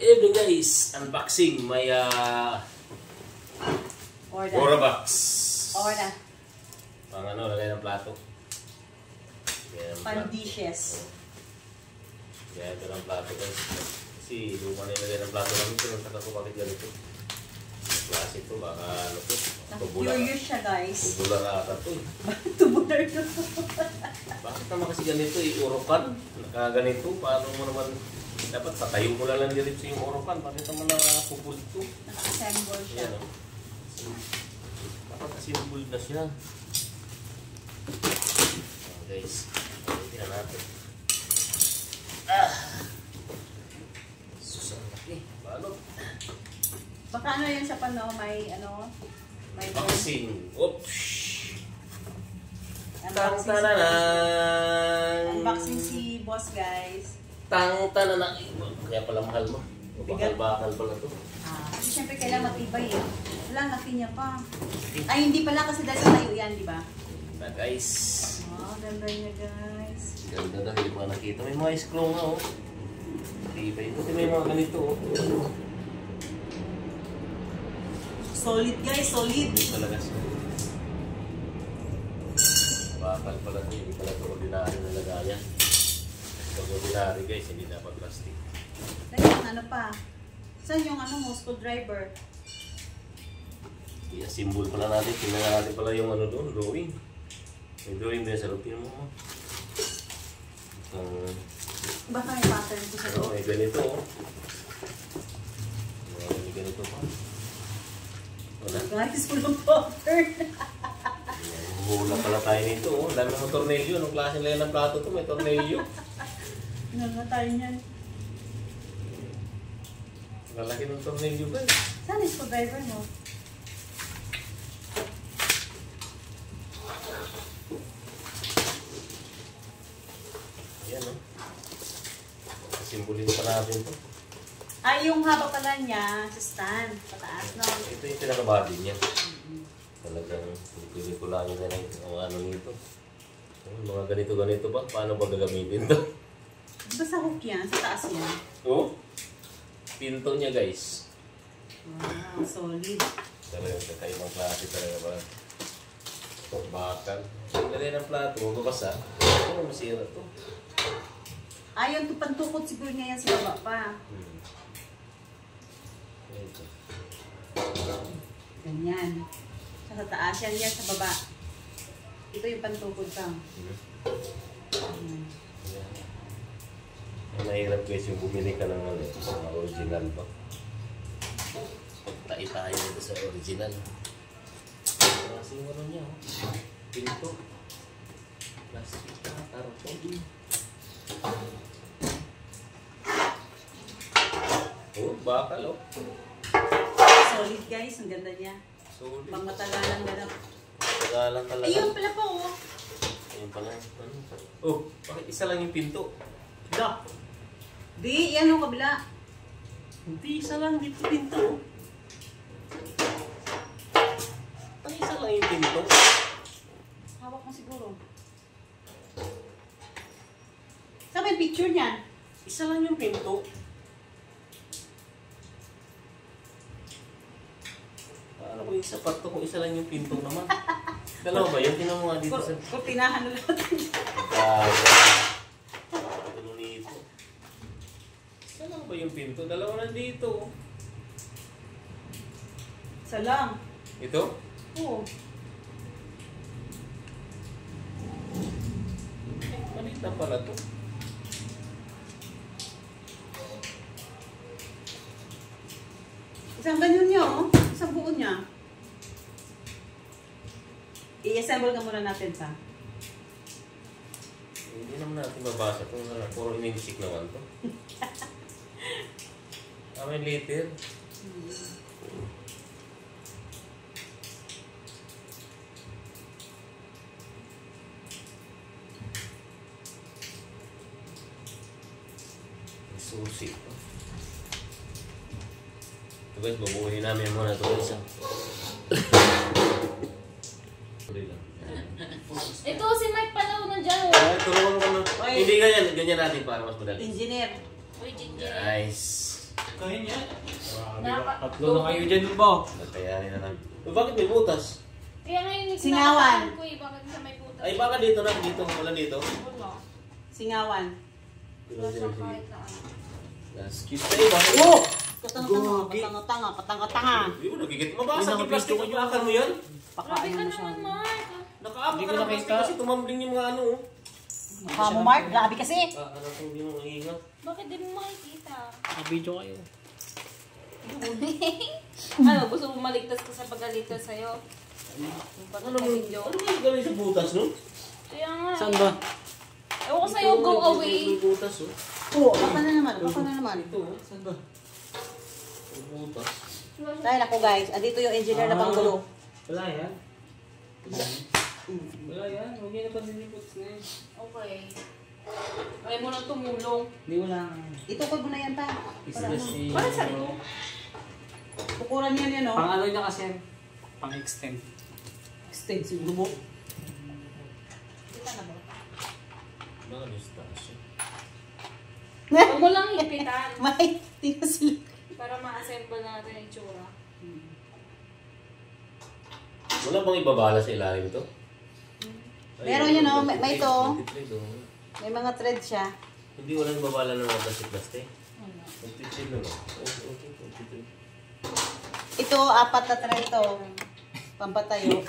Good evening guys! Unboxing may Borabox. Order. Pang ano, lagay ng plato. Pan dishes. Kaya ito ng plato guys. Kasi luma na yung lagay ng plato namin. Pero nagtaka ko bakit ganito. Klase ito, baka ano po. Curious siya guys. Tubular ata ito. Tubular ito. Bakit naman kasi ganito urukan? Nakaganito, paano mo naman dapat patayo mo lang diretso yung urukan. Bakit naman nakapupul ito? Naka-assemble siya. Ayan, dapat assemble na siya. Guys, tingnan natin. Susang laki. Balot. Baka ano yan sa pano, may ano? May Unboxing. Oops! Unboxing si boss guys. Tang-tananan. Kaya pala mahal mo. Bakal-bakal pala to. Kasi syempre kailangan matibay eh. Wala, laki niya pa. Ay, hindi pala kasi dahil sa tayo yan, di ba? Na guys. Ganda niya guys. Ganda na, hindi pa nakita. May mga screw nga oh. Tibay. Kasi may mga ganito oh. Solid guys, solid. Hindi talaga siya. Bakal pala ito. Hindi pala ito ordinary na lagayan. Pag ordinary guys, hindi dapat plastic. Dahil ano pa? Saan yung ano mo, screwdriver? I-assemble pala natin. Tingnan natin pala yung ano doon, drawing. May drawing din sa lupin mo. Baka may pattern ko sa loob. May ganito oh. May ganito pa. Wala. Guys, full pattern. Hula pala tayo nito oh. Dami mga tornilyo. Anong klase nila ng plato to? May tornilyo. Nagatay niyan. Lalaki ng tornilyo ba? Saan yung screwdriver mo? Ayan oh. Simbolin pa natin to. Ay, yung haba pala niya sa stand. Pataas, no? Ito yung pinaka-body niya. Talagang pinikulangin na lang ang ano nito. Mga ganito-ganito ba? Paano ba gagamitin to? Diba sa hook yan? Sa taas yan? Oh? Pinto niya guys. Wow, solid. Talagang kakaibang klase talaga ba? Bakal. Lagay ng plato, mababasa. Ano masira to? Ayun, pantukot siguro niya yan sa baba pa. Ito. Ganyan. Sa taas yan sa baba. Ito yung pantukod ka. Mahirap guys yung bumili ka ng ano, mga original ba? Tayo ito sa original. Kasi yung ano niya, pinto. Plastic na, karton. Oh, bakal oh. Solid guys, ang ganda niya. Solid. Pang matagalang ganap. Matagalang talaga. Ayun pala po oh. Ayun pala. Oh, bakit isa lang yung pinto? Da! Di, yan yung kabila. Hindi, isa lang dito pinto. Ang isa lang yung pinto. Hawak mo siguro. Saan may picture niyan? Isa lang yung pinto. Paano ko yung sapat to kung isa lang yung pinto naman? Dalawa ba yun? Tinan mo nga dito sa... Kurtinahan na lang. Ano nito? Isa lang ba yung pinto? Dalawa na dito. Isa lang. Ito? Oo. Malit na pala to. Isang ganyan niya, oh. Isang buo niya. I-assemble ka muna natin pa. Hindi naman natin mabasa ito. Puro inisik naman to. May liter. Susi. Ito guys, bubuhin namin muna ito guys. Ito si Mike pala nandiyan. Ay, tulungan ko na. Hindi ganyan natin para mas madali. Engineer. Uy, Ginger. Guys. Kaya niya. Tatlo na kayo dyan ba? Nagkayanin na lang. Bakit may butas? Kaya ngayon yung Singawan. kinakataan ko eh. Bakit sa may putas? Ay, baka dito na. Dito. Wala dito. Wala. Singawan. Wala siya kahit na ano. Excuse me, bakit? Oh! Katanga-tanga. Hindi mo nagigit. Mabasa yung plastic. Pagkakan mo yan. Grabe ka naman, Mark. Nakaapa Hindi ka ko ng nakita. plastic kasi tumambling yung mga ano. Oh. Mukha mo, Mark. Grabe kasi. Ano kung hindi mo mahinga? Bakit di mo makikita? Naka-video kayo. Ano, gusto mo maligtas ka sa pagalitas sa'yo? Ano mo yung gawin sa butas, no? Kaya nga. Saan ba? Ewan ko sa'yo, go away. May butas, oh. Oo, baka na naman. Baka na naman. Ito, oh. Saan ba? May butas. Dahil ako guys, andito yung engineer na panggulo. Wala yan. Wala yan. Huwag yan na panlilipots na yun. Okay. Ayaw mo nang tumulong. Hindi wala. Itukod mo na yan pa. Kasi Para sa'yo. Tukuran yan yan, no? Pang ano niya kasi yan. Pang extend. Extensive mo. Kita na ba? Mga distansya. Huwag mo lang ipitan May, tingnan sila. para ma-assemble natin yung tsura. Wala bang ibabala sa ilalim ito? Meron yun, oh. May ito. 23, oh. May mga thread siya. Hindi walang babala ng mga plastic-plastic. Ano? 23 lang. Okay, 23. Ito, 4 na thread to. Pampatayo.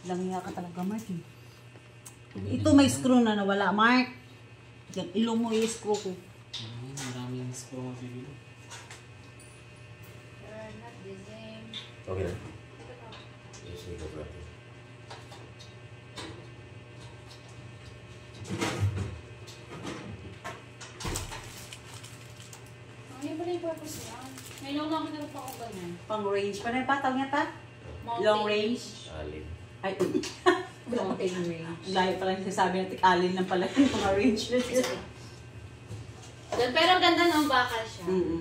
Langya ka talaga, Mark. Eh. Ito may screw na nawala, Mark. Diyan, ilong mo i-screw ko. Maraming screw kasi dito. You're not the same. Okay na. Yes, we go back. Ano yung pala yung purpose niya? Ngayon lang kita pa ako ganyan. Pang range. Paano yung patawag niya pa? Mountain Long range. Alin. Ay, Mountain range. layo pala yung sinasabi na tik-alin lang pala yung mga range. Pero ang ganda ng bakal siya. Mm-mm.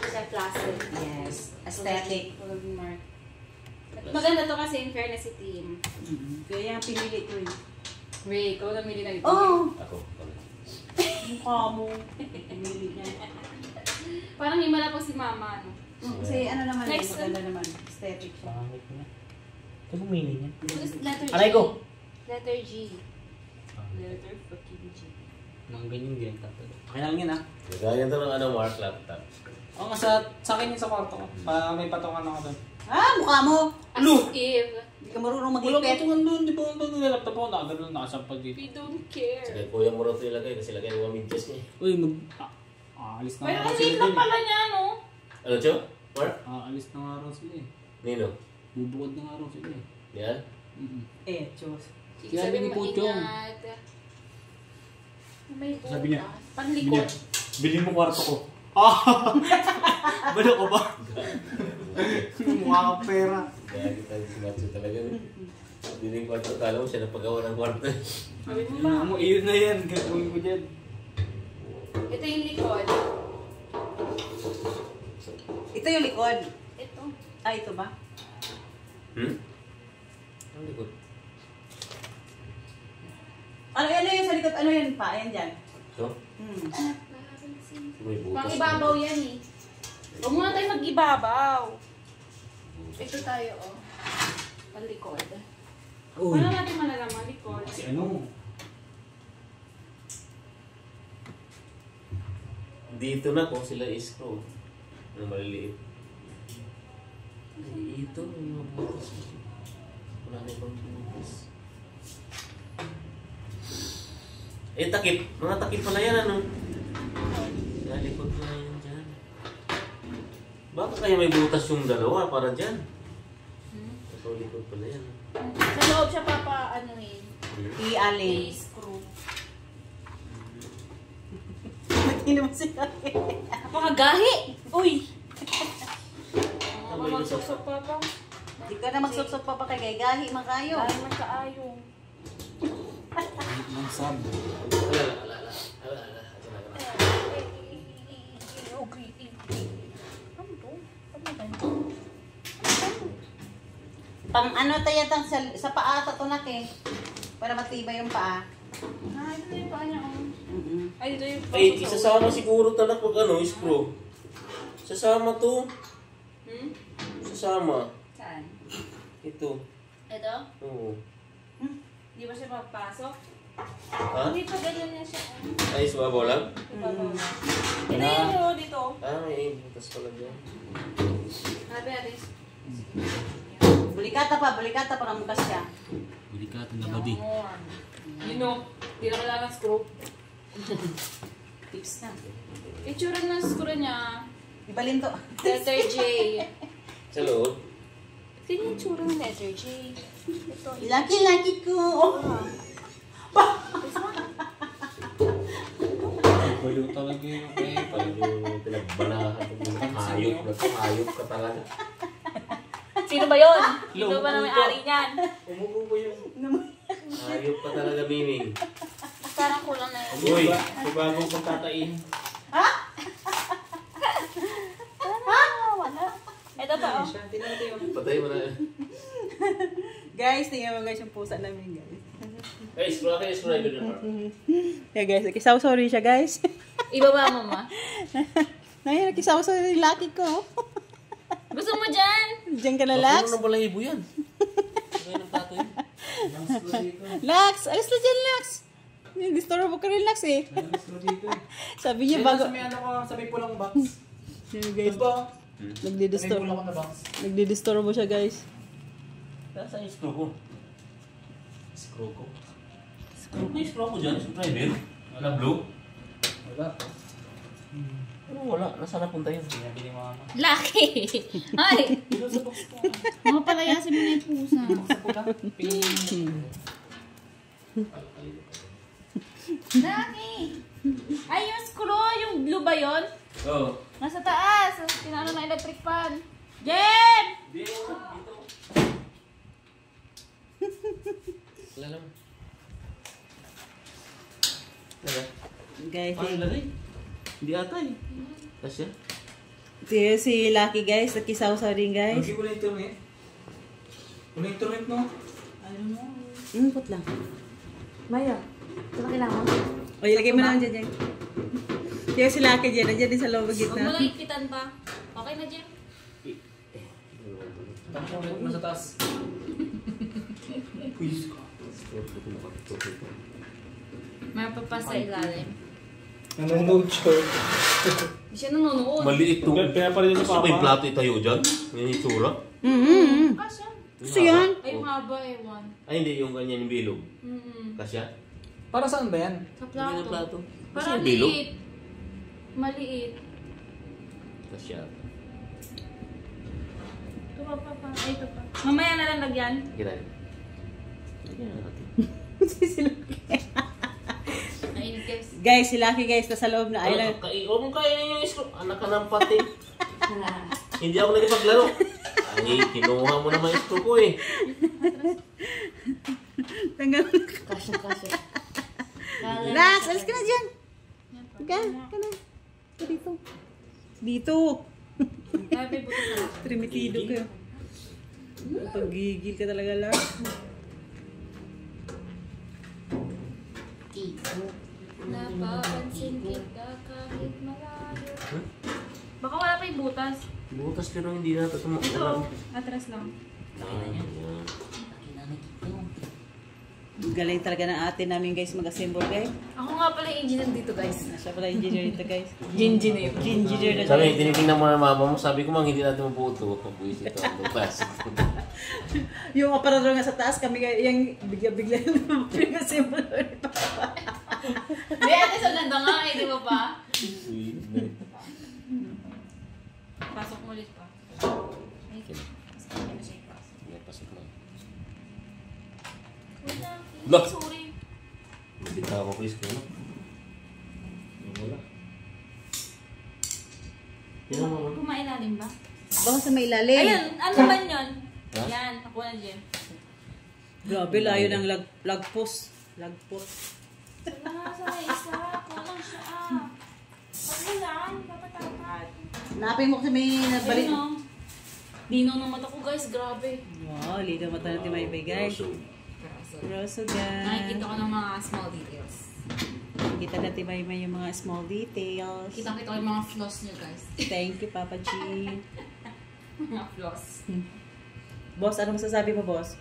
Siya plastic. Yes. Aesthetic. Tulad ni Mark. Maganda to kasi in fairness si Team. Kaya yung pinili ko eh. Ray, ikaw namili na ito. Oh! Ako. Mukha mo. Pinili niya. Parang himala po si Mama. No? Kasi ano naman eh, Next. maganda naman. Aesthetic siya. Pangit na. Ito bumili niya. Letter G. Aray ko! Letter G. Letter fucking G. Mga ganyan din. Okay na lang yun ha. Nagayan to ng ano, Mark laptop. Oo nga sa akin yun sa kwarto ko. May patungan ako doon. Ah, mukha mo! As Lu! if Hindi ka marunong Wala maglipet. patungan doon. Di ba ang laptop ako? Nakagano'n nakasampag dito. we don't care. Sige, kuya mo rin ito ilagay kasi lagay mo medyas niya. Uy, alis na Pero nga raw ang sila liit lang din. pala niya, no? Ano, Cho? Mark? Alis na nga raw sila eh. Nino? Bubukod na nga raw sila eh. Yan? Eh, Diyos. Sabi ni Puchong. Maingat. May butas. Sabi niya, Panlikod. Bili mo kwarto ko. Ah! Balo ko ba? Mukha kang pera. Kaya kita si Macho talaga. Hindi na yung kwarto. Kala mo siya napagawa ng kwarto. Sabi mo ba? Mo, iyon na yan. Gagawin ko dyan. Ito yung likod. Ito yung likod. Ito. Ah, ito ba? Ang likod. Ano yan sa likod? Ano yan pa? Ayan dyan. So? May butas. Pang ibabaw yan eh. Huwag muna tayo mag-ibabaw. Ito tayo, oh. Palikod. Uy. Paano natin malalaman likod? Kasi ano? Dito na kung sila i-screw. Ano maliliit. Ito, may mga butas. Wala na ibang butas. Eh, takip. Mga takip pala yan, ano? Nalikod na yan dyan. Bakit kaya may butas yung dalawa para dyan? Ito, likod pala yan. Sa loob siya ano eh. I-alin. I-screw. Hindi naman sila. Napakagahi! Uy! Tama yun sa- Magsusok pa pa. Hindi ka na magsuksok pa kay gahi man kayo. Gahi man kaayong. Ang sab. Ala. Okay. Ano to? Ano to? Pang ano tayo sa paa tatunak eh. Para matibay yung paa. Ah, ito na yung paa niya. Oh. Ay, ito yung Ay, isasama siguro talaga pag ano, screw. Sasama to. Hmm? Sasama. Saan? Ito. Ito? Oo. Di ba siya papasok? Ha? Hindi pa ganyan na siya. Ay, sumabaw lang? Ibabaw na. Ito yun o, dito. Ah, may butas pala dyan. Sabi, Aris. Bulikata pa ng mukas siya. Bulikat na ba di? You know, di na kailangan screw. Tips na. Itsura ng screw niya. Ibalin to. Letter J. Sa loob? Tingnan yung tsura ng letter J. Ito. Laki-laki ko. Baliw talaga yung pepa. Yung pinagbalahan. Hayop ka talaga. Sino ba yun? Sino ba na may-ari niyan? Umupo ko yun. Hayop ka talaga, Miming. Parang kulang na yun. Uy! May bagong pagtatain. Wala. Ito pa, oh. Patay mo na. Guys, tingnan mo guys yung pusa namin guys. Hey, screw driver na. Yeah guys, nakisaw-sorry siya guys. Ibaba mo, ma. Ngayon, nakisaw-sorry yung laki ko. Gusto mo dyan? Diyan ka na, Lax. Ano ng balahibo yan? Kaya ng tato yun. Lax, alis na dyan, Lax. Disturbo ka rin, Lax eh. Sabi niya bago... Sa may ano ko, sa may pulang box. Yeah, guys, Diba? Sa may nagdi-disturbo. pulang ko na box. Nagdi-disturbo siya guys. Saan yung screw ko? Screw ko. Ano yung screw ko dyan? Screw driver? Wala blue? Wala po. Ano wala? Nasaan napunta yun? Pinabili mo ako. Lucky! Ay! Dito sa box ko. Mga palayasin mo na yung pusa. Sa pula. Lucky! Ay, yung screw, yung blue ba yun? Oo. Nasa taas. Tinalo na electric fan. Jen! Dito. Wala lang. Wala. Guys, Ano lagay? Hindi ata eh. Kasya? si Lucky guys, nakisaw-saw din guys. Lagi ko na internet. Kung na internet no? Put lang. Maya, ito na kailangan. O, ilagay mo naman dyan. Kaya si Lucky dyan, nandiyan din sa loob ng Huwag mo gitna. lang ipitan pa. Okay na, Jen? Tapos ko ulit mo sa taas. Please ka. May papasa ilalim. Nanonood siya. Hindi siya nanonood. Maliit to. Kaya pa rin yung Gusto ko yung plato itayo dyan? Yung itsura? Kasya. Gusto yan? Ay, yung haba eh, one. Ay hindi, yung ganyan yung bilog. Kasya? Para saan ba yan? Sa Ganyan ang plato. plato. Kasi Parang yung bilog. liit. Maliit. Kasya. Ito pa. Ay, ito pa. Mamaya na lang lagyan. Kita yun. Lagyan natin. si Lucky. Nainit guys. Guys, si Lucky guys, nasa loob na island. Huwag mong kainin yung screw. Anak ka ng pati. Hindi ako nagipaglaro. Ay, kinuha mo naman yung screw ko eh. Tanggal mo na. Kasya. Lax, alis ka na dyan. Ka na. Ito dito. Dito. Sabi, buto na lang. Trimitido ka. Pag-gigil ka talaga, Lax. Napapansin kita kahit malayo. Baka wala pa yung butas. Butas pero hindi na ito Ito, atras lang. Galing talaga ng ate namin guys mag-assemble guys. Ako nga pala yung engineer dito guys. Siya pala engineer dito guys. Engineer. Engineer na Sabi, guys. tinitingnan mo na mama mo, sabi ko mang hindi natin mabuo ito. Pagbuwis ito, ang butas. Yung aparador nga sa taas kami yung bigla-bigla mag-assemble ulit. Hindi, ate sa ganda nga eh, di ba pa? Pasok mo ulit pa. Ay, pasok mo na siya ipasok. Pasok mo. Wala, Lah! sorry. Hindi ka ako please ko. Wala. Yan mo. Kumailalim ba? Baka sa may ilalim. Ayun, ano naman yun? Ha? Yan, ako na Jem. Grabe, layo ng lagpos. Wala sa isa, kulang siya ah. Pag lang, papatapat. Napin mo kasi may nagbalik. Ayun o. Dino ng mata ko guys, grabe. Wow, ligaw mata natin may guys. Rosso guys. Nakikita ko ng mga small details. Kitang-kita natin may yung mga small details. Kitang-kita ko yung mga flaws niyo, guys. Thank you, Papa G. Mga flaws. Boss, ano masasabi mo, boss?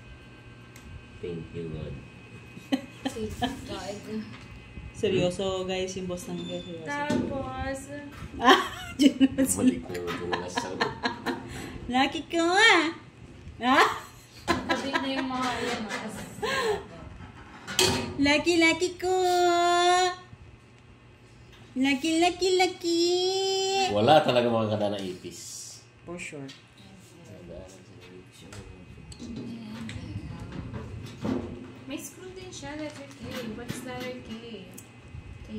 Thank you, God. God. Seryoso, guys, yung boss ng guys. Tapos, Ah, dyan naman sila. Balik na yung lasaw. Lucky ko ah! Ah? nabig na yung mga yan. Lucky ko! Lucky! Wala talaga makakada ng ipis. For sure. May screw din siya, letter K. What's letter K? K.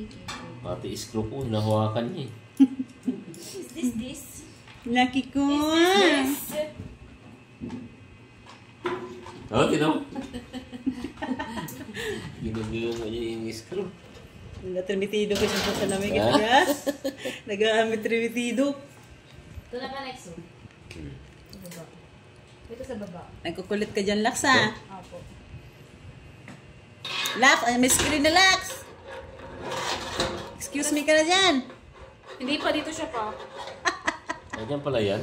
Pati screw po, nahawakan niya eh. Is this? Lucky ko Is ah! this? Oo, tinaw. Ginagawa mo niya yung screw. Nag-trimitido ko siya sa lamig. Ah? Nag-aamit trimitido. Ito na ka next one. Sa baba. Dito sa baba. Nagkukulit ka dyan, Lax ah. Apo. Lax, ay may screen na Lax. Excuse me ka na dyan. Hindi pa, dito siya pa. Ayan pala yan.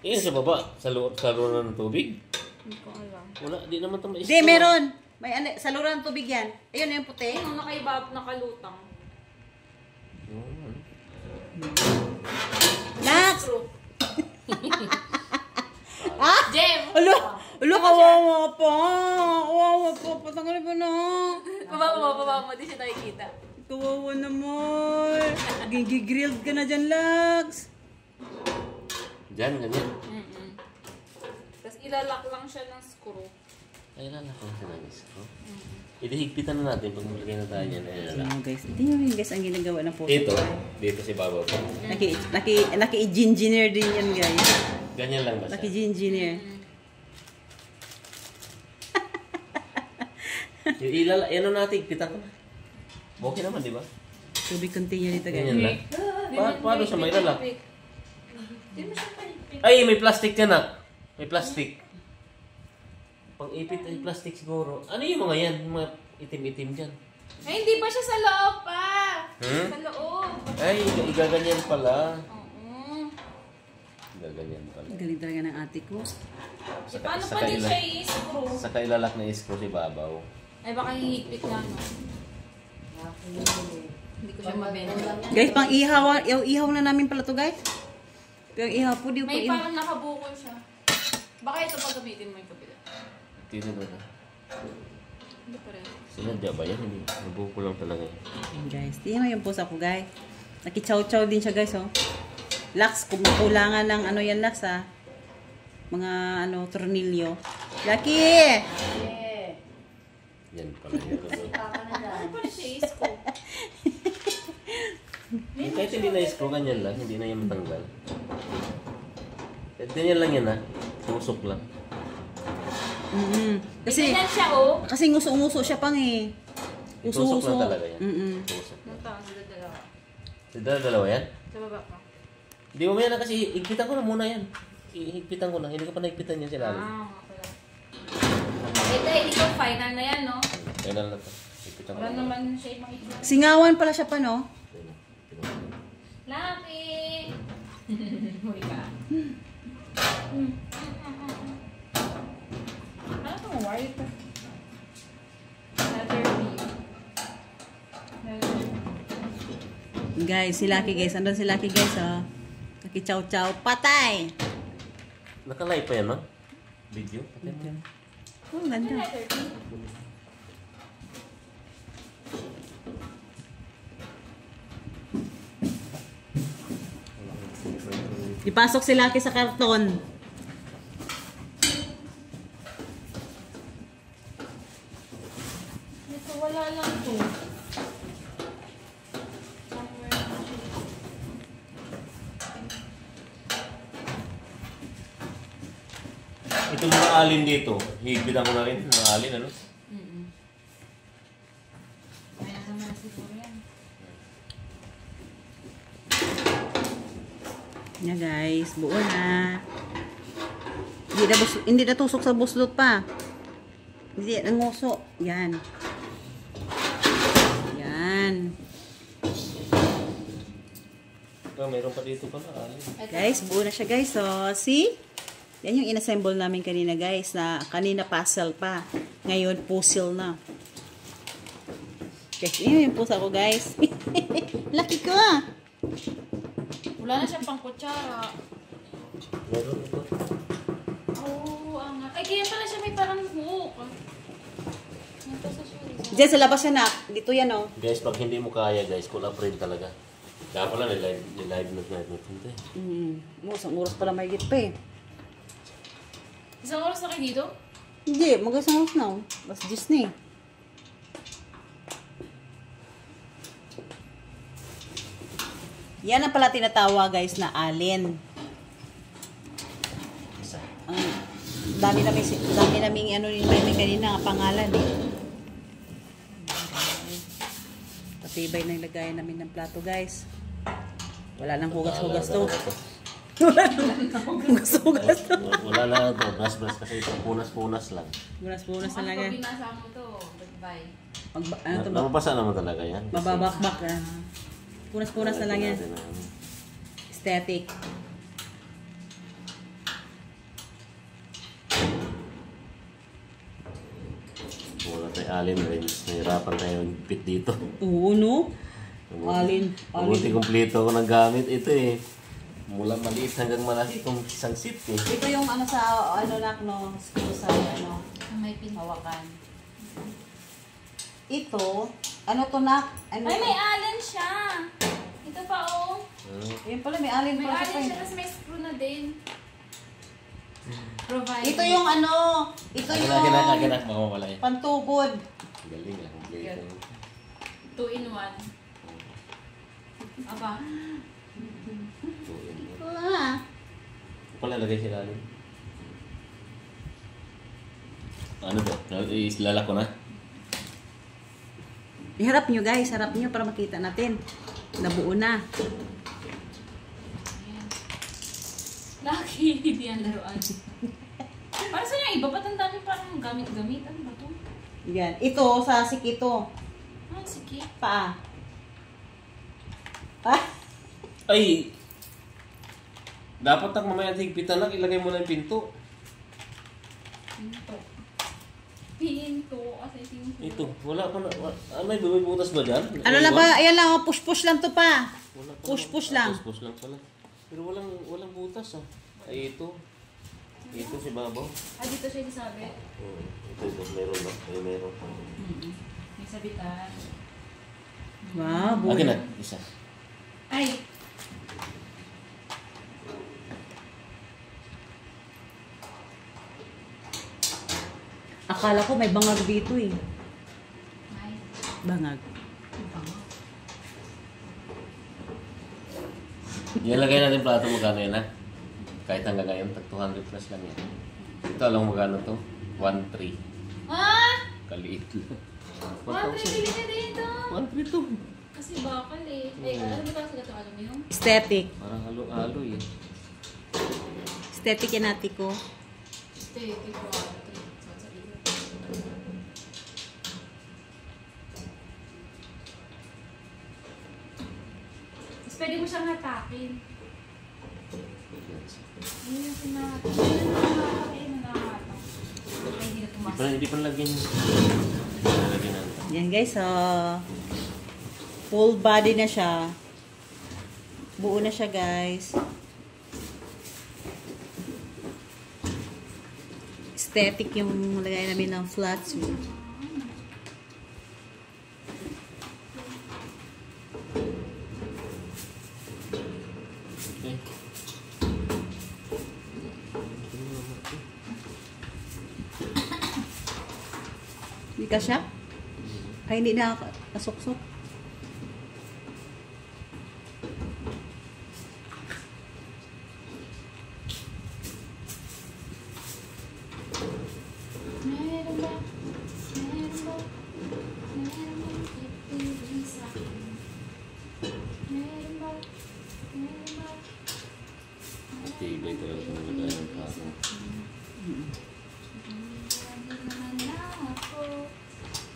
Yan sa baba, sa saluran ng tubig. Hindi ko alam. Wala, di naman ito Hindi, meron. May saluran ng tubig yan. Ayun, yung puti. Ayun, nakalutang. Lax! Screw. Ah! Jem! Ulo, kawawa pa. Kawawa pa. Patanggalin pa na. Baba mo. Di siya nakikita. Kawawa naman. Gigrilled ka na dyan, Lax. Diyan, ganyan. Tapos ilalak lang siya ng screw. Ay, lalakang siya ng screw. Idihigpitan na natin pag malagay na tayo niyan. Ay, lalak. Tingnan mo guys. Tingnan mo yun guys ang ginagawa ng puso. Dito si Baba po. Naki-engineer din yan guys. Ganyan lang ba siya? Naki-engineer. Yung ano natin, higpitan ko na. Okay naman, di ba? Tubig continue dito guys. Ganyan lang. Paano siya may lalak? Hindi mo siya palipit. Ay, may plastic yan ah. May plastic. Pang ipit ay plastic siguro. Ano yung mga yan? Yung mga itim-itim dyan. Ay, hindi pa siya sa loob pa. Hmm? Sa loob. Ay, igaganyan pala. Oo. Igaganyan pala. Galing talaga ng ate ko. Paano pa din siya i-screw? Saka ilalak na screw si Babaw. Ay, baka hihigpit na, no? Hindi ko siya mabenta. Guys, pang ihaw. Ihaw na namin pala to guys. Pero ihaw po di pa May ihaw. parang nakabukol siya. Baka ito pag gamitin mo yung kabila. Tito na na. Hindi pa rin. Sinadya ba yan? Hindi. Nabuko lang talaga yan. Ayan, guys, tingnan mo yung pusa ko guys. Nakichow-chow din siya guys oh. Lax, kung makulangan ng ano yan Lax ah. Mga ano, tornilyo. Lucky! Yan pala yan. Ano pala siya i-screw? Kahit hindi na screw, ganyan lang. Hindi na yan matanggal. Kahit ganyan lang yan ha. Susok lang. Kasi, Ganyan siya, oh. kasi nguso-nguso siya pang eh. Susok Uso-uso. lang talaga yan. Susok lang. Nang taon, sa dalawa. Si dalawa yan? Sa baba pa. Hindi mo yan na kasi higpitan ko na muna yan. Higpitan ko na. Hindi ko pa nahigpitan yan sila. Nga pala. Ito, hindi ko final na yan, no? Final na to. Higpitan ko Wala na. naman siya makikita. Singawan pala siya pa no? Lucky! Huli ka. Ano itong white? Letter B. Guys, si Lucky guys. Andun si Lucky guys oh. Nakichow-chow. Patay! Naka-live pa yan, no? Video? Oh, ganda. Letter B. Ipasok si Lucky sa karton. Ito, wala lang to. Somewhere na siya. Itong mga alin dito, higpitan ko na rin. Mga alin, ano? May nasama na siguro yan. Yan guys, buo na. Hindi na tusok sa buslot pa. Hindi, nanguso. Yan. Yan. mayroon pa dito pala. Guys, buo na siya guys. So, see? Yan yung inassemble namin kanina guys. Na kanina puzzle pa. Ngayon, puzzle na. Guys, yun yung puzzle ko guys. Laki ko ah. Wala na siyang pang kutsara. Meron ito. Oo, angat. Ay, kaya pala siya may parang hook. Ito sa shoes. Diyan sa labas siya na. Dito yan oh. Guys, pag hindi mo kaya guys, call a friend talaga. Kaya pala, nilive na ito eh. Isang oras pala may git pa eh. Isang oras na kayo dito? Hindi, mag-isang oras na oh. Bas Disney. Yan ang pala tinatawa guys na alin. Ang dami naming ano rin may kanina nga pangalan eh. Patibay na ilagayan namin ng plato guys. Wala nang hugas-hugas to. Wala nang hugas-hugas to. Wala na ito. Brush kasi ito. Punas-punas lang. Punas-punas na lang yan. Pag binasa mo to, goodbye. Ano to ba? Namapasa naman talaga yan. Mababakbak ah. Punas-punas na lang yan. Aesthetic. Wala tayo alin rin. Nahirapan tayo mag-fit dito. Oo, no? Alin. Mabuti kumpleto ako ng gamit. Ito eh. Mula maliit hanggang malaki kung isang seat eh. Ito yung ano sa, ano nak, no? Screw sa, ano, May pinhawakan. ito, ano to nak? Ano Ay, to? may allen siya. Ito pa, oh. Yun pala, may alin May pala allen siya, siya. tapos may screw na din. Provide. Ito yung ano, ito yung Akin, baka mawala yan. pantugod. Galing ah. Kumpleto. 2-in-1. Aba. Ah. Palalagay sila alin. Ano to? Ilalak ko na? Iharap nyo guys, harap nyo para makita natin. Nabuo na. Laki, hindi yan laruan. Para saan yung iba? Ba't ang dami parang gamit-gamit? Ano ba to? Yan. Ito, sa sikito. Ah, sige. Paa. Ah. Ay! Dapat tak mamaya higpitan lang, ilagay mo na yung pinto. Pinto. Pinto. Kasi pinto. Ito, wala pa na. May butas ba dyan? Ano lang ba? Ayan lang, oh, push-push lang to pa. Wala pa Push-push naman. lang. Push-push lang pala. Pero walang butas ah. Ay ito. Ito si Babaw. Ah, dito siya sabi. Ito, meron ba? Ay, meron. May sabitan. Wow, buo. Akin na, isa. Ay! Akala ko may bangag dito eh. Ay. Bangag. Ilalagay natin plato magkano yan ha? Kahit hanggang ngayon, tag 200 plus lang yan. Ito alam mo magkano to? 1.3. Ah! Kaliit lang. Mga bili ka dito. 1.3 to. Kasi bakal eh. Ay, alam mo ba sa gato aluminum? Aesthetic. Parang halo-halo eh. Aesthetic yan natin ko. Stay, tipo Tapos pwede mo siyang hatakin. Ayun yung sinahatak. Ayun yung hatakin. Ayun yung hatakin. Ay, hindi na tumas. Hindi pa lagyan. Lagyan natin. Yan guys, so full body na siya. Buo na siya guys. Aesthetic yung lagay namin ng flat suite. Okay. Hindi ka siya? Ay, hindi na kasuksok. Meron ba? Meron ba? Meron ba? Ibigay sa akin. Meron ba? Meron ba? Matibay talaga kung nalagay ng plato.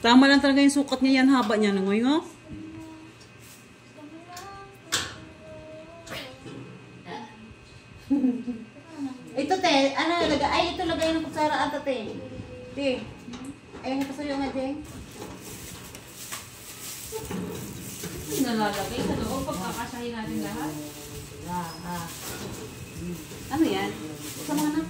Tama lang talaga yung sukat niya yan. Haba niya na ngayon. Oh. Ito, te. Ano, ay, ito lagay ng kutsara ata, te. Te. Ayun ito sa'yo nga, Jeng. Nalalagay sa loob pagkakasahin natin lahat. Ano yan? Sa mga na.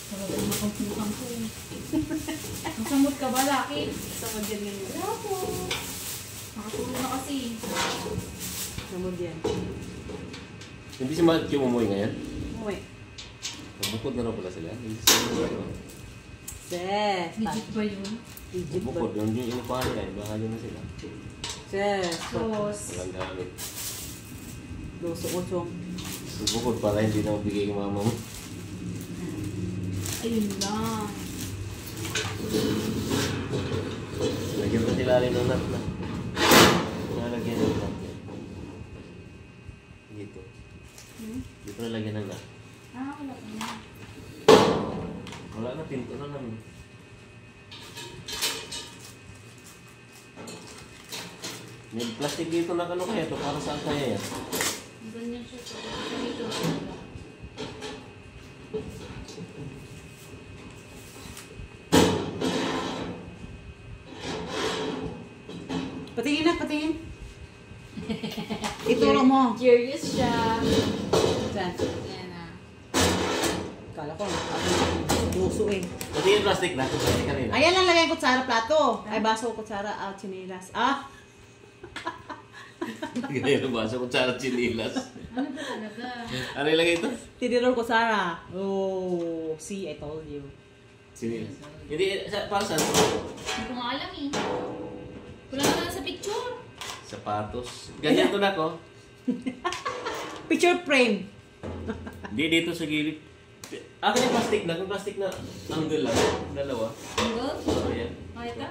Talagang makampukan ko. Masamot ka ba, Laki? Samod yan yun. Wala po. Nakatulog na kasi. Samod yan. Hindi si Matthew umuwi ngayon? Uy. Bukod na pala sila. Hindi sila. Ses. Legit ba yun? Egypt ba? Bukod, yung inupahan nila, bahala na sila. Ses. Sos. Walang gamit. Doso ochong. Bukod pala, hindi na mabigay yung mama mo. Ayun lang. Lagyan mo sila rin ng nut na. Nalagyan ng nut. Dito. Dito na lagyan ng nut. Ah, wala pa na. Wala na, pinto na lang. May plastic dito na kano kaya ito para saan kaya yan? Ganyan siya. Dito. Patingin na, patingin. Ituro mo. Curious siya. Saan? Yan na. Kala ko, doso eh. Pati yung plastic na, kung pwede kanina. Ayan lang lagay kutsara, plato. Ay, baso, kutsara, chinilas. Ganyan ang baso kung tsara chinilas. Ano ba talaga? Ano ilagay ito? Tinirol kutsara. Oh, see, I told you. Chinilas. Hindi, para saan? Hindi ko nga alam eh. Wala na lang sa picture. Sapatos. Ganyan to na ko. Picture frame. Hindi dito sa gilid. Akin yung plastic na. Kung plastic na angle lang. Dalawa. Angle? So, yan. Makita?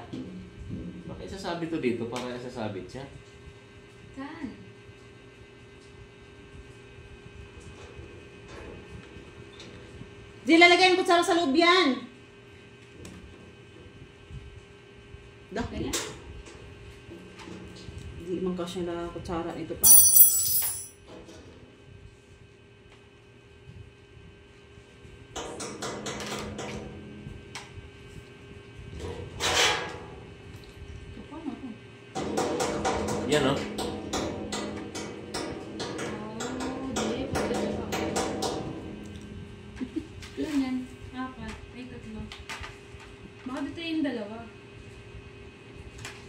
Bakit isasabi to dito para isasabit siya? Saan? Di lalagay yung kutsara sa loob yan. Ganyan? Hindi man kasi na kutsara nito pa. Ito pa na to. Yan o. Oh, di. Pagdala pa. Ilan yan? Apat. Ay, tatlo. Baka dito yung dalawa.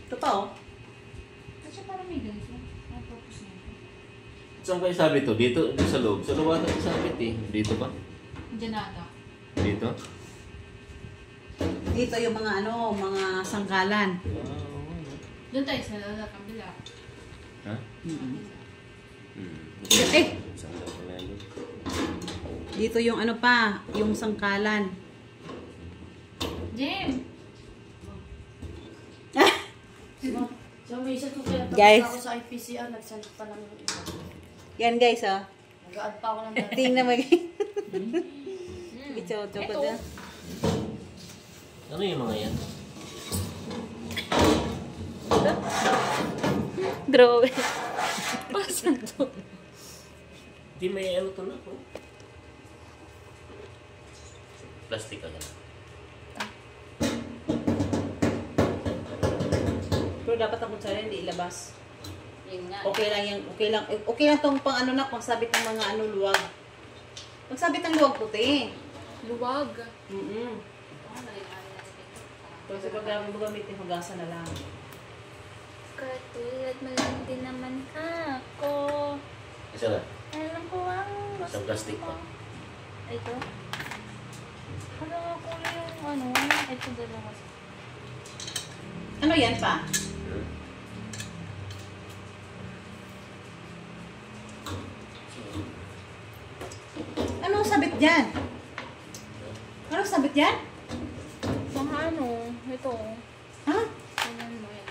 Ito pa oh. Kasi parang may ganito. Ang purpose nito. Saan kayo sabi to? Dito sa loob. Sa loob ata isabit eh. Dito ba? Diyan na ata. Dito? Dito yung mga mga sangkalan. Doon tayo sa kabila. Ha? Eh, Saan daw pala yun? dito yung pa, yung sangkalan. Jem! So, may isa to kaya Guys. ako sa IPCR, nag-send pa namin yung iba. Yan guys oh. Nag-add pa ako ng dati. Tingnan mo guys. Icho-cho ko dyan. Ano yung mga yan? Grabe. Pasan to? Di may ano to na po. Plastic ka na. Pero dapat ang kutsara hindi ilabas. Yun nga. Okay lang yan, okay lang tong pang pagsabit ng mga luwag. Pagsabit ng luwag puti. Luwag. Pero sa paggamit mo gamitin, hugasan na lang. Katulad mo lang din naman ako. Isa na. Alam ko ang Isang plastic pa. Ito? Ano nga kulay yung ito dalawa. Ano yan pa? Ano sabit dyan? Ano sabit dyan? Mga ito. Ha? Tingnan mo yan.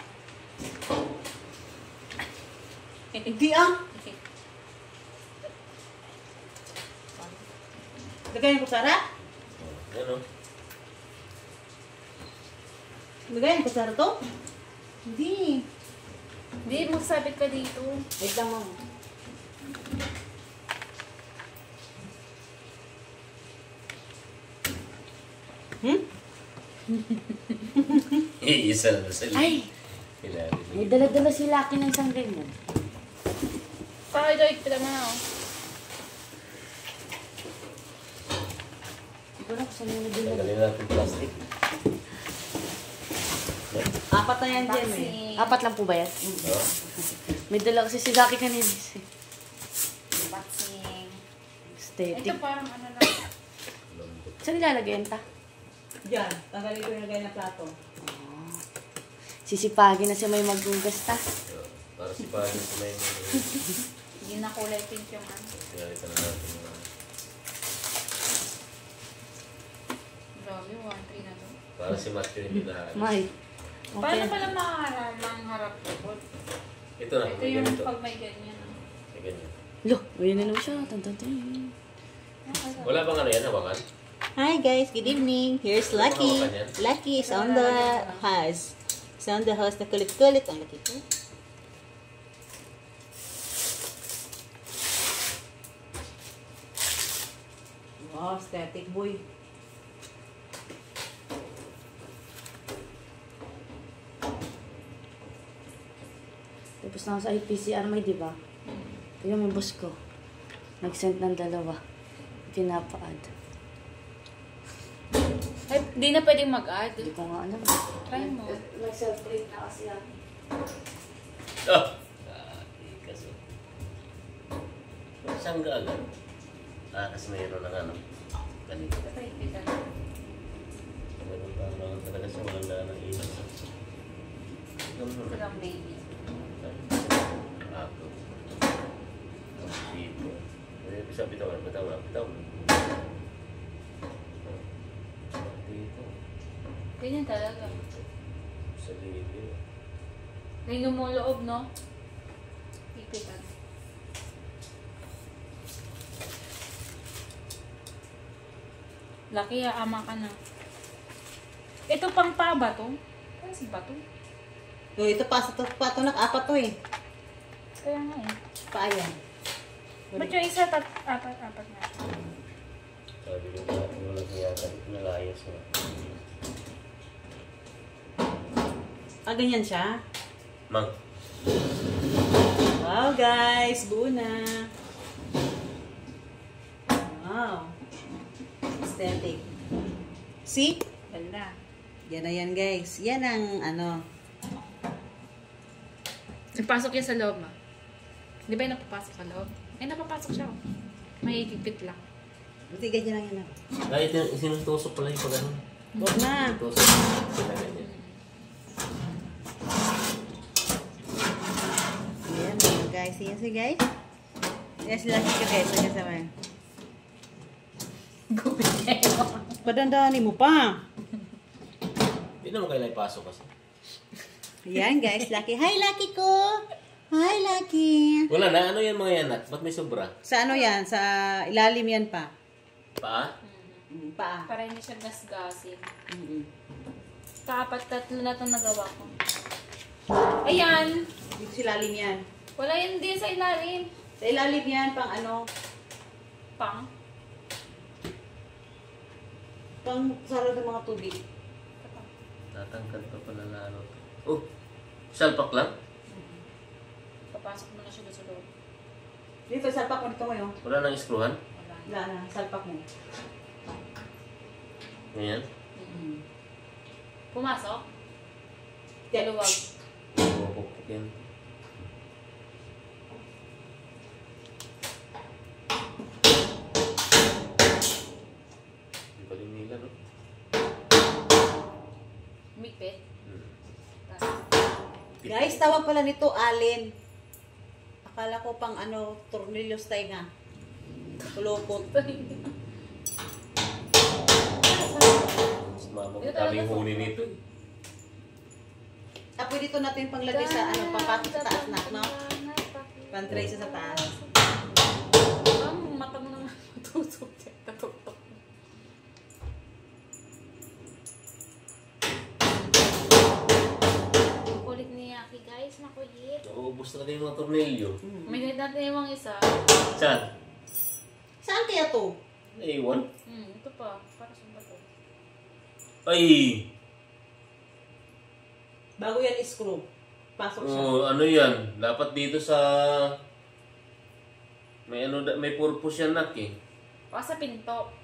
Hindi ah. Okay. Lagay yung kutsara? Ano? Lagay yung kutsara to? Hindi. Hindi, magsabit ka dito. Wait lang mo. Isa na sa Ay! ilalim. May dala-dala si Lucky ng isang ganyan. Pakidawit pala mo na, oh. Hindi ko na kung saan mo nabili. Tanggalin natin plastic. Apat na yan dyan eh. Boxing. Apat lang po ba yan? Oh. May dala kasi si Lucky kanina. Boxing. Aesthetic. Ito parang ano lang. Saan nilalagay yan ta? Diyan. Tanggalin ko yung lagay na plato. Sisipagin na siya may maghugas ta. Para si Pagin sa may Hindi na kulay pink yung ano. Pinalita na natin yung Grabe, 1-3 na to. para si Matthew hindi na May. Paano Okay. pala mangharap ko? Ito na, Ito may yung ganito. pag may ganyan. ah. May ganyan. Lo, ayun na naman siya. Tan-tan-tan. Wala bang ano yan, hawakan? Hi guys, good evening. Here's Lucky. Lucky is on the house. Is on the house na kulit-kulit. Ang Lucky ko. Wow, static boy. Tapos na ako sa IPCR may, di ba? Kaya may boss ko. Nag-send ng 2. Pinapa-add. Ay, di na pwedeng mag-add. Hindi ko nga alam. Try mo. Nag-self-rate na kasi ako. Oh! Kasi. Saan ka agad? Kasi mayroon ng ano. Ganito. Try kita. Mayroon pa naman talaga sa walang daan ng ilaw. Ito lang, baby. Ako. Dito. Bisa bitawan, bitawan. Dito. Ganyan talaga. Sa libo. May lumuloob, no? Ipitan. Laki, ama ka na. Ito pang pa ba to? Kasi ba to? So, ito pa, pato na, apat to eh. Kaya nga eh. Paayan. Ba't yung isa, apat na? Sabi ko na, walang yata. Nalayas na. Ganyan siya. Mang. Wow guys, buo na. Wow. Aesthetic. See? Ganda. Yan na yan guys. Yan ang ano. Nagpasok yan sa loob, ma. Di ba yung napapasok sa loob? Ay, napapasok siya. Oh. May higpit lang. Buti ganyan lang yan. Kahit sinutusok pala yung pag ano. Huwag na. Tusok. Sila ganyan. Yan mga guys. Yan si guys. Yan sila ka guys. Sa kasama yan. Padandaanin mo pa. Hindi naman kailangan ipasok kasi. Yan guys. Lucky. Hi Lucky ko. Hi Lucky. Wala na, ano yan mga yan? Ba't may sobra? Sa ano yan? Sa ilalim yan pa. Paa? Paa. Para hindi siya gasgasin. Mm-mm. Tatlo na itong nagawa ko. Ayan! Dito sa ilalim yan. Wala yan din sa ilalim. Sa ilalim yan pang ano. Pang. Pang saro ng mga tubig. Tatangkad pa pala lalo. Oh! Salpak lang? Papasok mo na siya doon sa loob. Dito, salpak mo dito ngayon. Wala nang iskruhan? Wala. Wala na, salpak mo. Ngayon? Pumasok? Yan. Luwag. Pupukpuk yan. Hindi pa rin nila, no? Mikpit. Guys, tawag pala nito alin. Akala ko pang ano, tornillos tayo nga. Kulokot. Mas mama ko kami yung huni nito. Pwede ito natin panglagay sa ano, papatok sa taas na, no? Pantray sa taas. Ang mata mo naman matusok siya. Tatuktok. Kulit ni Yaki guys, nakulit. Maubos talaga yung mga tornilyo. May ganit natin yung mga isa. Saan? Saan kaya to? Naiwan? Ito pa. Para saan ba to? Ay! Bago yan screw. Pasok siya. Oh, ano yan? Dapat dito sa... May purpose yan, nak eh. O sa pinto.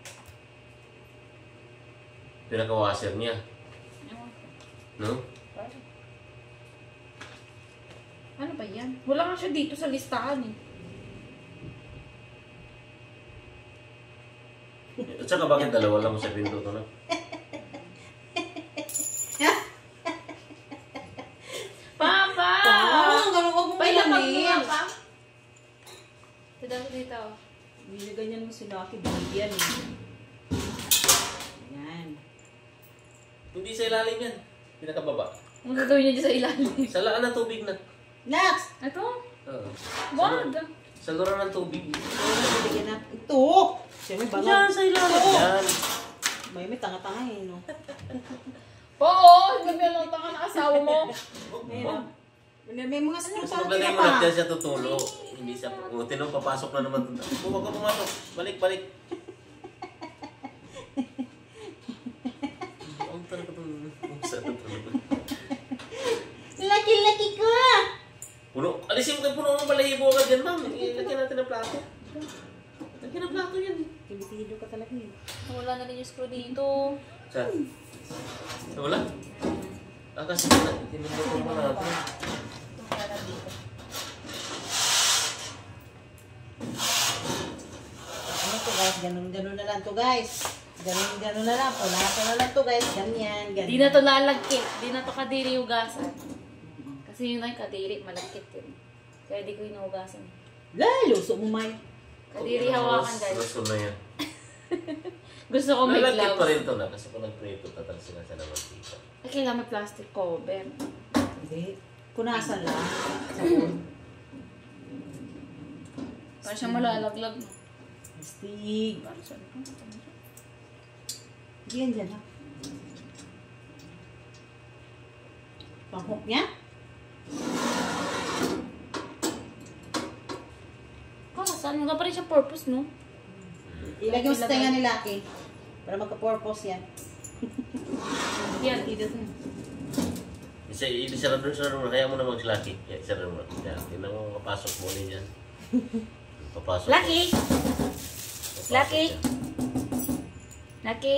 Pinaka-washer niya. Ewan ko. No? Para. Ano ba yan? Wala nga siya dito sa listahan eh. At saka bakit dalawa lang sa pinto to, nak? Papa! Ganun wag mo Pailapag mo ilalim. nga, pa. Ito dito. Ganyan mo si Lucky. Bigyan eh. Yan. Hindi sa ilalim yan. Pinakababa. Ang gagawin niya dyan sa ilalim. Sa laan ng tubig na. Next! Ito? Oo. Wag! Sa lura ng tubig. Bigyan na. Ito! Siya may Diyan bangal. sa ilalim. Yan. May tanga-tanga eh, no? Oo! Gabi ang tanga na asawa mo. Ayun. May mga screw Mas pa. maglagay mo lang dyan siya tutulo. Hindi siya. O, tinong papasok na naman. Huwag ka pumasok. Balik, balik. Ang talaga itong usa na talaga. Laki-laki ko! Puno. Alisin mo kayo puno ng balahibo agad yan, ma'am. Ilagyan natin ng plato. Lagyan ng plato yan. Tibitido ka talaga eh. Wala na rin yung screw dito. Saan? Wala? Ah, kasi tinundok ko naman natin. Wala dito. Ano to guys? Ganun-ganun na lang to guys. Ganun-ganun na lang. Pulato na lang to guys. Ganyan, ganyan. Di na to lalagkit. Di na to kadiri hugasan. Kasi yun na yung kadiri, malagkit yun. Kaya di ko hinuhugasan. Luso mo, May. Kadiri hawakan guys. Gusto na yan. Gusto ko may Nalagkit pa gloves. rin to na kasi kung nagprito tatal sila sa naman dito. Ay, kailangan may plastic cover. Hindi. Punasan lang. Sabon. Para siyang malalaglag. No? Astig. Para saan? Diyan dyan ha. Panghook niya? Saan mo pa rin siya purpose, no? Ilagay mo sa tenga ni Lucky. Para magka-purpose yan. Yan, dito na. Isara doon, kaya mo na mag-lucky. Isara mo. Yan, tingnan mo, papasok mo ulit yan. Papasok. Lucky! Papasok Lucky! siya. Lucky!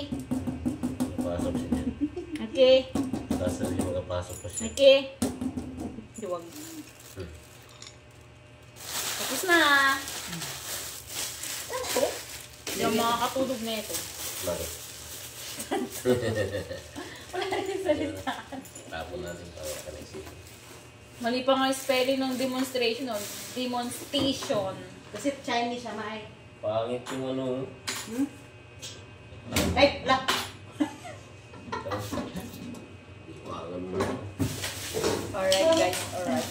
Papasok siya dyan. Lucky! Tapos na yung magpasok pa siya. Lucky! Duwag. Tapos na! Ano po? Hindi ako makakatulog na ito. Bakit? Wala rin salita. Tapon natin para ka naisip. Mali pa nga yung spelling ng demonstration. No? Demonstration. Kasi Chinese siya, May. Pangit yung ano. Hmm? Ay, Luck! Iwagan mo. Alright guys, alright.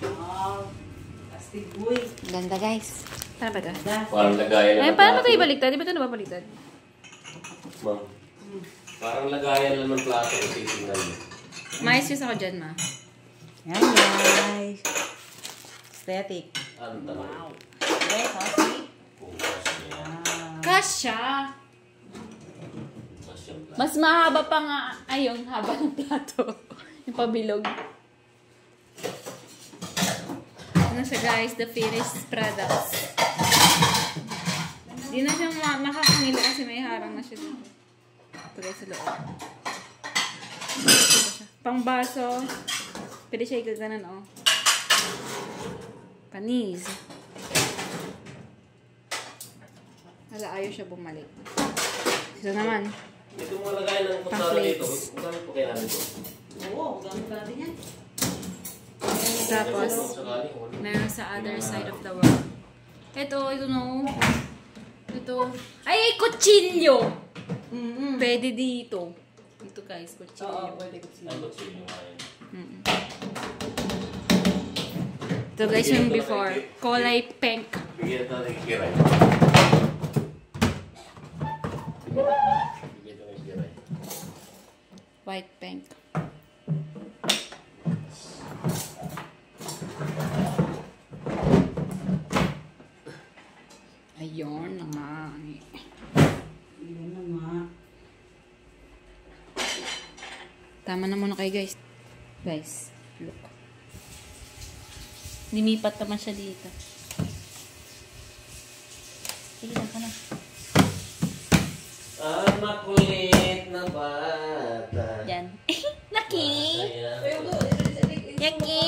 Wow. Astig, boy. Ganda guys. Ano ba ito? Parang lagayan lang. Eh, paano ito ibaliktad? Di ba ito nababaliktad? Ma'am. Parang lagayan lang ng plato kung titingnan mo. Mais ako dyan, ma. Yan, guys. Aesthetic. Ano talaga? Wow. Okay, see? Bukas niya. Kasha! Bukas yung plato. Mas mahaba pa nga ay yung haba ng plato. Yung pabilog. Ano siya guys, the finished products. Di na siya makakangilo kasi may harang na siya dito. Ito guys sa loob. Ito siya. Pang baso. Pwede siya igaganan, oh. Panis. Hala, ayaw siya bumalik. Ito naman. Ito mga lagayan ng kutsara dito. Pamphlets. Magkano po kaya namin ito? Oo, gamit natin yan. Tapos, Sakali, wala. meron sa other side of the world. Ito no. Ito. Ay, kutsilyo! Pwede dito. Dito guys, Oo, kutsilyo. pwede ko siya. Ano sa inyo ngayon? Ito guys yung before. Kulay pink. Bigyan natin kikiray. Bigyan natin kikiray. white pink. Ayun na nga. Yun na nga. Tama na muna kayo guys. Guys, look. Limipat naman siya dito. Sige na ka na. Ang makulit na bata. Yan. Laki! Masaya. Yaki!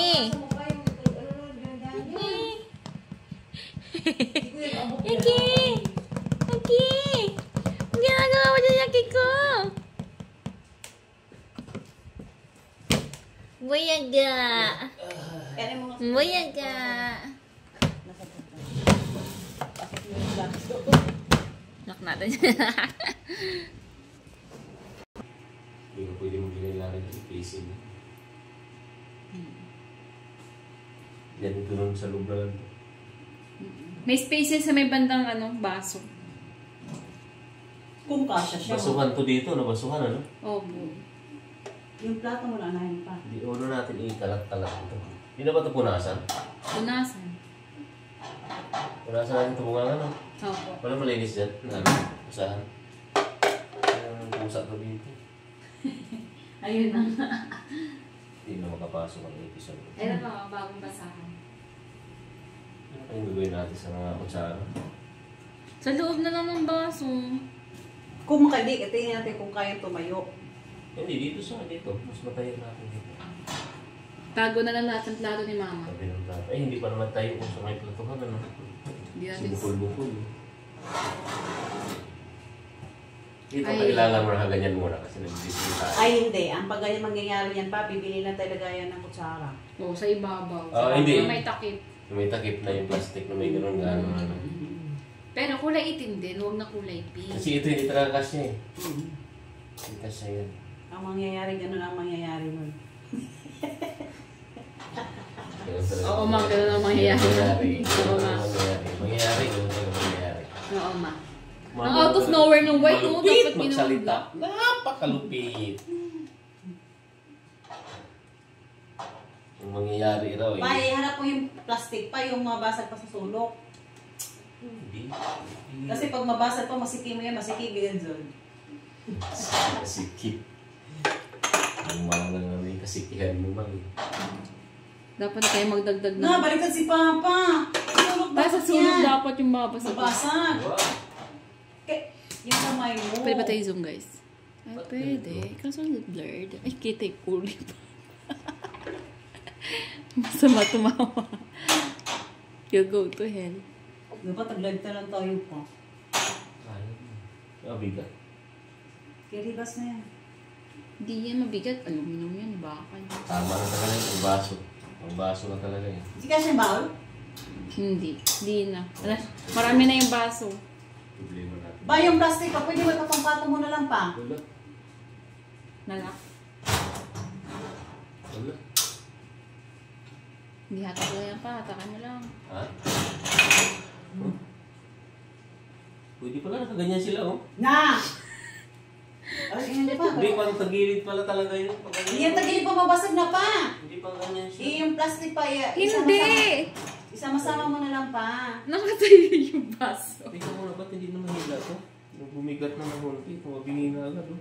Yaki! Yaki! Ang ginagawa mo dyan, Yaki ko! Buyaga! Kaya mo nga. Buyaga! Lock natin. Hindi ko pwede mong kinilangan yung facing. Yan ito nun sa loob na lang. May spaces sa may bandang baso. Kung kasya siya. Basuhan to dito, nabasuhan ano? Opo. Yung plato mo na nahin pa. Hindi, uno natin ikalat-talat ito. Hindi na ba ito punasan? Punasan. Punasan natin ito bunga ano? Opo. Wala malinis dyan. Usahan. Ang pusa to dito. Ayun na. Hindi na makapasok ang episode. Ayun na bagong basahan. Ano kayong gagawin natin sa mga kutsara? Sa loob na lang ng baso. Kung makadi, tingnan natin kung kaya tumayo. Hindi, dito sa dito. Mas matayo natin dito. Tago na lang lahat ng plato ni Mama. Sabi ng plato. Hindi pa naman tayo kung sa may platuhan. Ano? Hindi natin. Bukol-bukol. Dito Ay. kailangan mo na ganyan muna kasi nag-display tayo. Ay hindi, ang pag ganyan mangyayari yan pa, bibili na talaga yan ng kutsara. Oo, sa ibabaw. Ah, hindi. May takip. May takip na yung plastic na may ganun gano'n. Ano. Pero kulay itim din, huwag na kulay pink. Kasi ito hindi talaga kasya eh. Hindi kasya yun. Ang mangyayari, ganun ang mangyayari nun. Ganun talaga. Oo, ma, ganun ang mangyayari. Mangyayari. Oo, ma. Mangyayari. Ganun talaga mangyayari. Oo, Ma. Ang out of nowhere ng white, no? Malupit Dapat magsalita. Napakalupit. Ang mangyayari raw eh. Pa, harap mo yung plastic pa, yung mabasag pa sa sulok. Hindi. Kasi pag mabasag pa, masiki mo yan, masiki ganyan dyan. Kasikip. Ang mga lang yung kasikihan mo man. Dapat kayo magdagdag Na, na. balikan si Papa! Sulok Para sa bakit sulog yan? dapat yung mabasa. Mabasag! Wow. Yung kamay mo. Pwede ba tayo zoom, guys? Ay, pwede. Kaso blurred. Ay, kita yung kulay pa. Masama tumawa. You'll go to hell. Dapat taglagta lang tayo pa. Ayun. Bigat. Kiribas na yan. Hindi yan mabigat. Aluminum yan. Bakal. Tama na talaga yun. Ang baso. Ang baso na talaga yun. Hindi ka siya bawal? Hindi. Hindi na. Marami na yung baso. Problema natin. Ba, yung plastic pa, pwede mo ipapangpato mo na lang pa. Wala. Nalak. Wala. Hindi hatak lang yan pa. Hatakan mo lang. Ha? Huh? Pwede pala nakaganyan sila oh. Na! Ay, hindi pa. Hindi, pang tagilid pala talaga yun. Hindi yan tagilid pa, mabasag na pa. Hindi pa ganyan siya. Yung plastic pa, Hindi! Isama-sama mo na lang pa. Nakatayo yung baso. Tingnan mo na ba't hindi na mahila to? Nung bumigat na ng hunti, tumabingi na agad oh.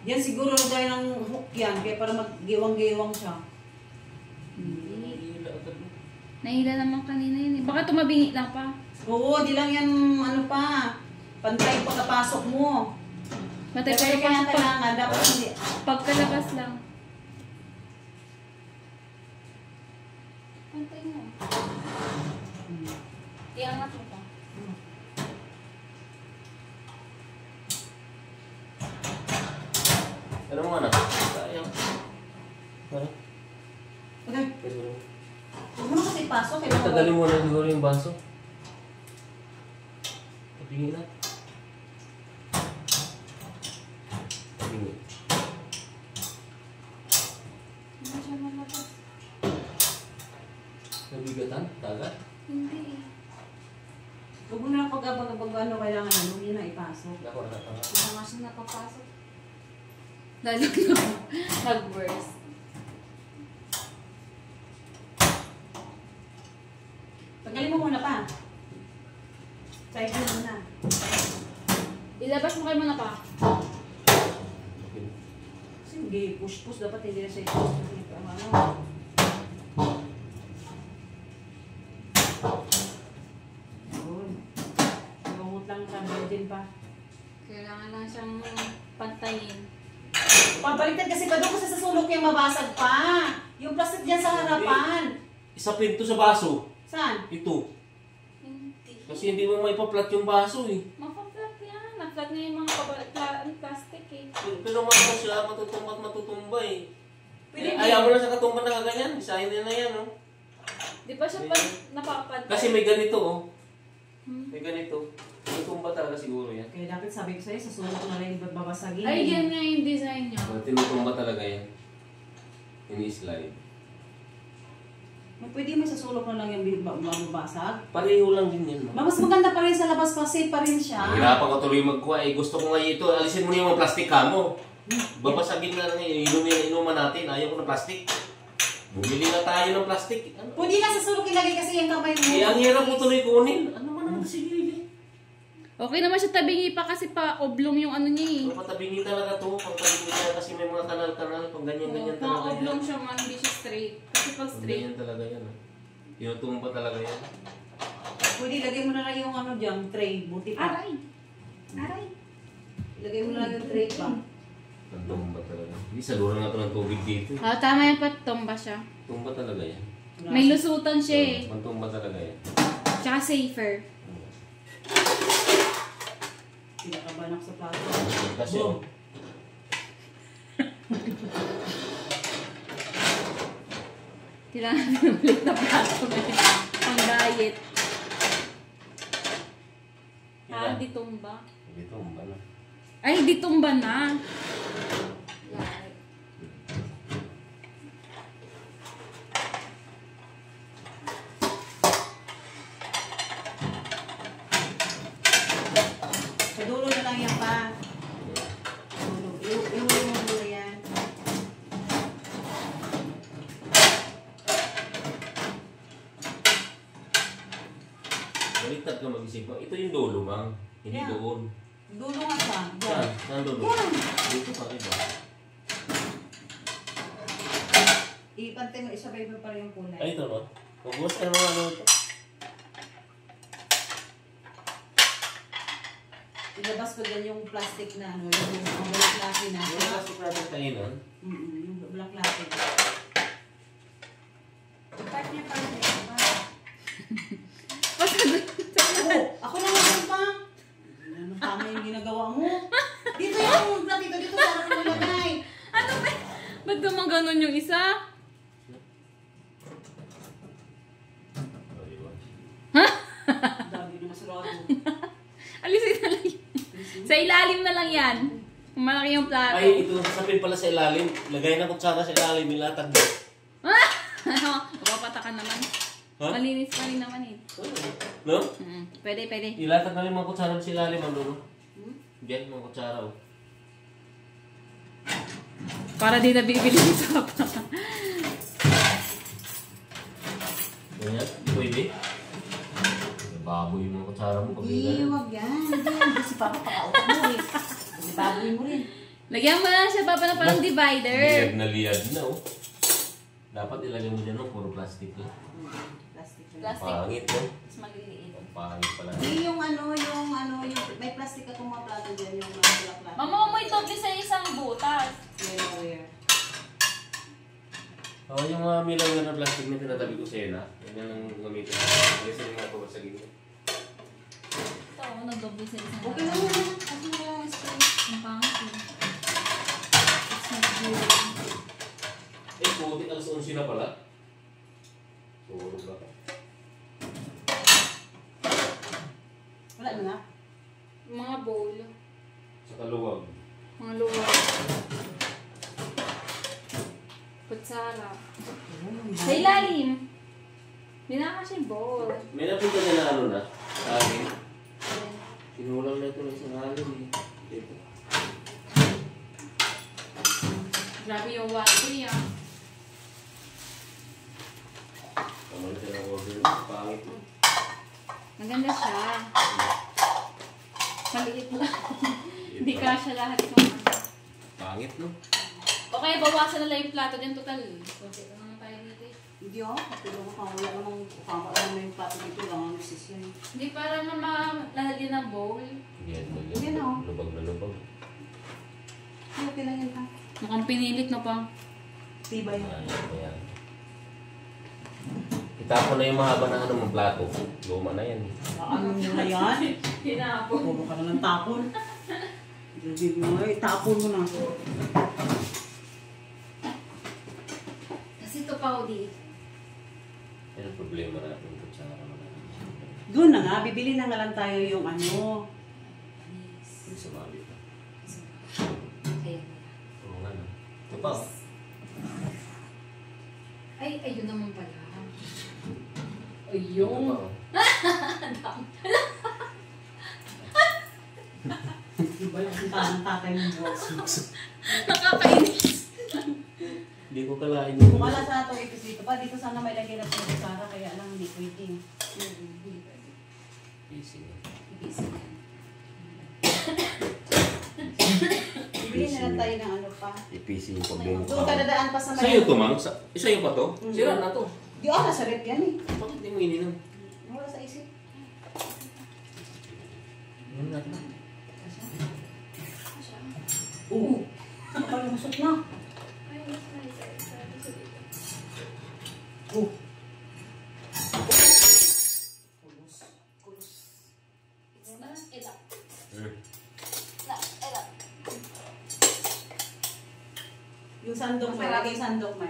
Yan siguro dahil ng hook yan, kaya para mag-giwang-giwang siya. Mahila agad oh. Nahila naman kanina yun eh. Baka tumabingi na pa. Oo, di lang yan ano pa. Pantay pagkapasok mo. Matay Kaya pa kaya yung kailangan, dapat hindi. pagkalabas lang. Pantay mo. Iangat mo pa. Ano mo anak? Sayang. Ano? Okay, Pwede mo. huwag mo na kasi ipasok. Tagalin mo na siguro yung baso. Tabingin na. Tabingin. Nabigatan? Tagat? Hindi. Huwag mo na pag ano kailangan ano, yun na maipasok. Ako na tanga. Hindi naman siya nakapasok. Lalo na nag-burst. Tagalin mo muna pa. Side mo muna. Ilabas mo kayo muna pa. Sige, push-push. Dapat hindi na siya i-push. Ano? Yun. Lumot lang sa din pa. Kailangan lang siyang pantayin. Pabaliktad kasi ba doon kasi sa sulok yung mabasag pa. Yung plastic dyan sa harapan. Isa pinto sa baso. Saan? Ito. Hindi. Kasi hindi mo maipaplat yung baso eh. Mapaplat yan. Naplat na yung mga plastic eh. Pero mga siya, matutumba at matutumba eh. Pwede Ayaw mo na sa katumba na kaganyan. Isahin na yan oh. Di ba siya napapantay? Kasi may ganito oh. Hmm? May ganito. Matutumba talaga siguro yan. Kaya dapat sabi ko sa'yo, sa sulok na lang yung babasagin. Ay, yan nga yung design niya. Tinutumba talaga yan. Ini-slide. Pwede mo sa sulok na lang yung babasag. Pareho lang din yan. Mas maganda pa rin sa labas kasi pa rin siya. Hirapan ka tuloy magkuha eh. Gusto ko nga ito. Alisin mo na yung mga plastic ka mo. Babasagin na lang yun. Inuman natin. Ayaw ko ng plastic. Bumili na tayo ng plastic. Ano? Pwede na sa sulok ilagay kasi yung kamay mo. Eh, ang hirap mo tuloy kunin. Ano man ang sige. Okay naman siya tabingi pa kasi pa oblong yung ano niya eh. Patabingi talaga to. Pagtabingi talaga kasi may mga kanal-kanal. Pag ganyan-ganyan talaga yan. Oblong siya man, hindi siya straight. Kasi pag Pag straight. ganyan talaga yan. Tinutumba talaga yan. Pwede ilagay mo na lang yung ano dyan, tray. Buti pa. Aray! Aray! Ilagay mo na lang yung tray pa. Ang tumba talaga. Hindi sa lura nga ito ng tubig dito. Ah, tama yan pa, tumba siya. Tumba talaga yan. May lusutan siya eh. Ang tumba talaga yan. Tsaka safer. Pinakabanak sa plato. Kasi Boom. Kailangan natin ulit na plato na yun. Pang diet. Ah, di tumba. Hindi tumba na. Ay, di tumba na. Sa dulo na lang yan pa. Dulo. Iuwi mo muna yan. Baliktad ka mag-isip mo. Ito yung dulo, mang. Hindi Yeah. doon. Dulo nga pa. Saan? Diyan. Saan dulo? Yan. Dito pa iba. Ipantay mo, isabay mo pa rin yung kulay. Ay, ito no? Magbukas ka naman ano ito. Ilabas ko dyan yung plastic na ano, yung black latte na. Yung plastic natin kainan. Yung black latte. Part niya pa rin. Oh, ako na naman pa. Ano tama yung ginagawa mo? Dito yung plato dito. Dito sa harap mo ilagay. Ano ba? Ba't naman ganun yung isa? O, diba? Dami na masarado. Alisin na lang yun. Sa ilalim na lang yan. Kung malaki yung plato. Ay, ito sasapin pala sa ilalim. Lagay na kutsara sa ilalim. Nilatag mo. Ano? Mapapatakan naman. Ha? Malinis pa rin naman eh. No? Pwede, pwede. Ilatag na rin mga kutsara sa ilalim. Ano no? Diyan, mga kutsara oh. Para di na bibili sa papa. Ganyan? Pwede? Baboy yung mga kutsara mo. Pag Hindi, wag yan. Hindi. Kasi papa pakautak mo eh. Kasi baboy mo rin. Lagyan mo na siya papa na parang divider. Liyad na oh. Dapat ilagay mo dyan no? Puro plastic lang. Plastic na. Plastic. Pangit no? Mas maliliit. Pangit pala. Hindi yung may plastic akong mga plato dyan, yung mga black latte. Mama, mo ito sa isang butas. Where? Oh, yung mga milaw na plastic na tinatabi ko sa'yo na. Yan ang gamitin ko. Kasi yung mga pabasagin mo. Ito, nag-doble sa isang Okay lang yan. Kasi mo lang ang space. Ang pangit eh. Eh, puti alas 11 na pala. Tulog ba? Wala na nga. Mga bowl. Sa kaluwag. Mga luwag. Kutsara. Sa ilalim. Binaka siya yung bowl. May napinta niya na ano na. Sa akin. Pinulang na ito ng isang alin eh. Dito. Grabe yung water niya. Kamala siya ng order mo. Pangit mo. Maganda siya. Maliit lang. Hindi kasya lahat yung Pangit, no? O kaya bawasan na lang yung plato din total. Okay lang naman tayo dito eh. Hindi ako, katulong ko wala namang kakaroon na yung plato dito lang ang misis yan. Hindi para lalagyan ng bowl. Yan, Yan, oh. lubag na lubag. Okay lang yan ha. Mukhang pinilit na pa. Tibay. Ayan. Itapon na yung mahaba na ano mong plato. Luma na yan. Ano nyo na yan? Tinapon. Puro ka na ng tapon. Hindi mo eh, tapon mo na. Kasi ito pa, Odi. Yan ang problema natin. Kutsara mo na. Doon na nga, bibili na nga lang tayo yung ano. Yung sumali pa. Ayan. Oo nga no. Ito pa. Oh. Ay, ayun naman pala. Ito Ayun. pa. Oh. Diba yung ng tatay ng boss? Nakakainis. Hindi ko kalain Kung yung... wala sa itong ipis dito pa, dito sana may lagyan ng kutsara, kaya lang hindi pwede. Busy na. Bibili na lang tayo ng ano pa. I-PC yung problema. Doon ka dadaan pa sa Sa'yo to, Mang? Sa'yo pa to? Sira na to. Di ako, nasa rep yan eh. Bakit di mo ininom? Wala sa isip. Inom natin. Oo. Nakalusot na. Oh. Yung sandok mo, lagay sandok mo.